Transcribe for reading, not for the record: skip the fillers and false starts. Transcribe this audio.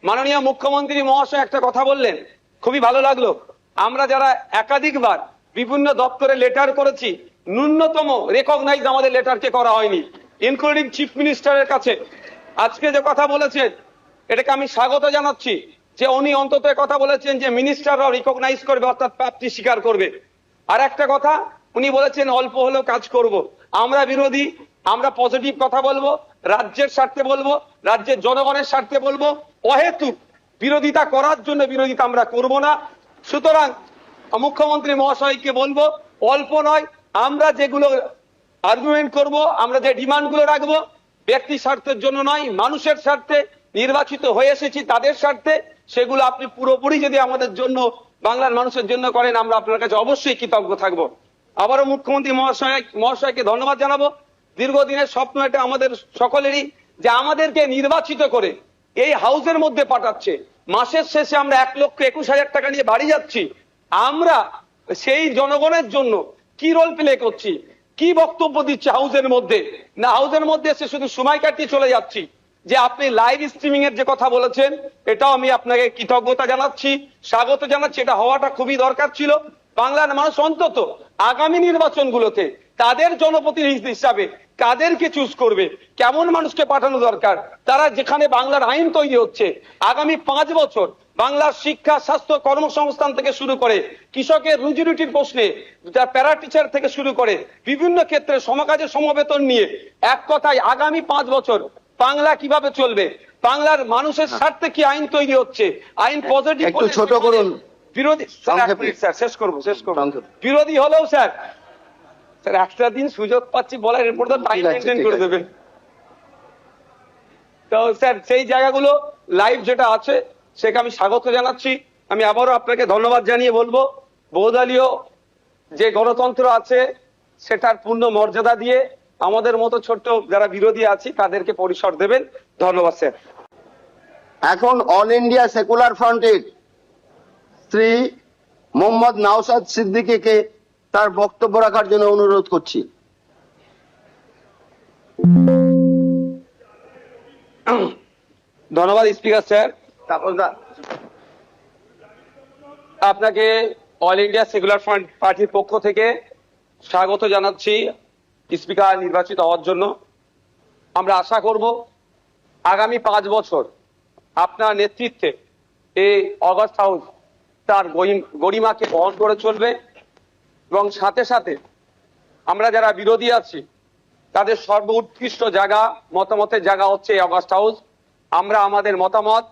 মাননীয় মুখ্যমন্ত্রী মহাশয় একটা কথা বললেন, খুবই ভালো লাগলো। আমরা যারা একাধিকবার বিভিন্ন দপ্তরে লেটার করেছি, ন্যূনতম রেকগনাইজ আমাদের লেটারকে করা হয়নি, ইনক্লুডিং চিফ মিনিস্টারের কাছে। আজকে যে কথা বলেছেন এটাকে আমি স্বাগত জানাচ্ছি, যে উনি অন্তত কথা বলেছেন যে মিনিস্টাররাও রিকগনাইজ করবে, অর্থাৎ প্রাপ্তি স্বীকার করবে। আর একটা কথা উনি বলেছেন অল্প হলেও কাজ করব। আমরা বিরোধী, আমরা পজিটিভ কথা বলবো, রাজ্যের স্বার্থে বলবো, রাজ্যের জনগণের স্বার্থে বলবো। অহেতুক বিরোধিতা করার জন্য বিরোধিতা আমরা করব না। সুতরাং মুখ্যমন্ত্রী মহাশয়কে বলবো, অল্প নয়, আমরা যেগুলো আর্গুমেন্ট করব, আমরা যে ডিমান্ড গুলো রাখবো, ব্যক্তি স্বার্থের জন্য নয়, মানুষের স্বার্থে, নির্বাচিত হয়ে এসেছি তাদের স্বার্থে, সেগুলো আপনি পুরোপুরি যদি আমাদের জন্য, বাংলার মানুষের জন্য করেন, আমরা আপনার কাছে অবশ্যই কৃতজ্ঞ থাকবো। আবারও মুখ্যমন্ত্রী মহাশয়কে ধন্যবাদ জানাবো। দীর্ঘদিনের স্বপ্ন এটা আমাদের সকলেরই, যে আমাদেরকে নির্বাচিত করে এই হাউসের মধ্যে পাঠাচ্ছে। মাসের শেষে আমরা 1,21,000 টাকা নিয়ে বাড়ি যাচ্ছি। আমরা সেই জনগণের জন্য কি রোল প্লে করছি, কি বক্তব্য দিচ্ছি হাউসের মধ্যে? না, হাউসের মধ্যে এসে শুধু সময় কাটিয়ে চলে যাচ্ছি। যে আপনি লাইভ স্ট্রিমিং এর যে কথা বলেছেন, এটাও আমি আপনাকে কৃতজ্ঞতা জানাচ্ছি, স্বাগত জানাচ্ছি। এটা হওয়াটা খুবই দরকার ছিল। বাংলার মানুষ অন্তত আগামী নির্বাচনগুলোতে তাদের জনপ্রতিনিধি হিসাবে কাদেরকে চুজ করবে, কেমন মানুষকে পাঠানো দরকার, তারা যেখানে বাংলার আইন তৈরি হচ্ছে আগামী 5 বছর বাংলার শিক্ষা, স্বাস্থ্য, কর্মসংস্থান থেকে শুরু করে কৃষকের রুজি রুটির প্রশ্নে, প্যারা টিচার থেকে শুরু করে বিভিন্ন ক্ষেত্রে সমকাজের সমবেতন নিয়ে, এক কথায় আগামী 5 বছর বাংলা কিভাবে চলবে, বাংলার মানুষের স্বার্থে কি আইন তৈরি হচ্ছে, আইন পজিটিভ। একটু ছোট করুন। বিরোধী স্যার, শেষ করবো। বিরোধী হলেও স্যার একটা দিন সুযোগ পাচ্ছি বলার, এরপর তো টাইম মেনটেন করে দেবেন। তো স্যার সেই জায়গাগুলো লাইভ যেটা আছে সেটা আমি স্বাগত জানাচ্ছি। আমি আবারও আপনাকে ধন্যবাদ জানিয়ে বলবো, বহুদলীয় যে গণতন্ত্র আছে সেটার পূর্ণ মর্যাদা দিয়ে আমাদের মতো ছোট্ট যারা বিরোধী আছি তাদেরকে পরিসর দেবেন। ধন্যবাদ স্যার। এখন অল ইন্ডিয়া সেকুলার ফ্রন্টের শ্রী মোহাম্মদ নওশাদ সিদ্দিকীকে তার বক্তব্য রাখার জন্য অনুরোধ করছি। ধন্যবাদ স্পিকার স্যার। আপনাকে অল ইন্ডিয়া সেকুলার ফ্রন্ট পার্টির পক্ষ থেকে স্বাগত জানাচ্ছি স্পিকার নির্বাচিত হওয়ার জন্য। আমরা আশা করব আগামী 5 বছর আপনার নেতৃত্বে এই অগাস্ট হাউস তার গরিমাকে বহন করে চলবে, এবং সাথে সাথে আমরা যারা বিরোধী আছি তাদের সর্বোৎকৃষ্ট জায়গা, মতামতের জায়গা হচ্ছে এই অগাস্ট হাউস। আমরা আমাদের মতামত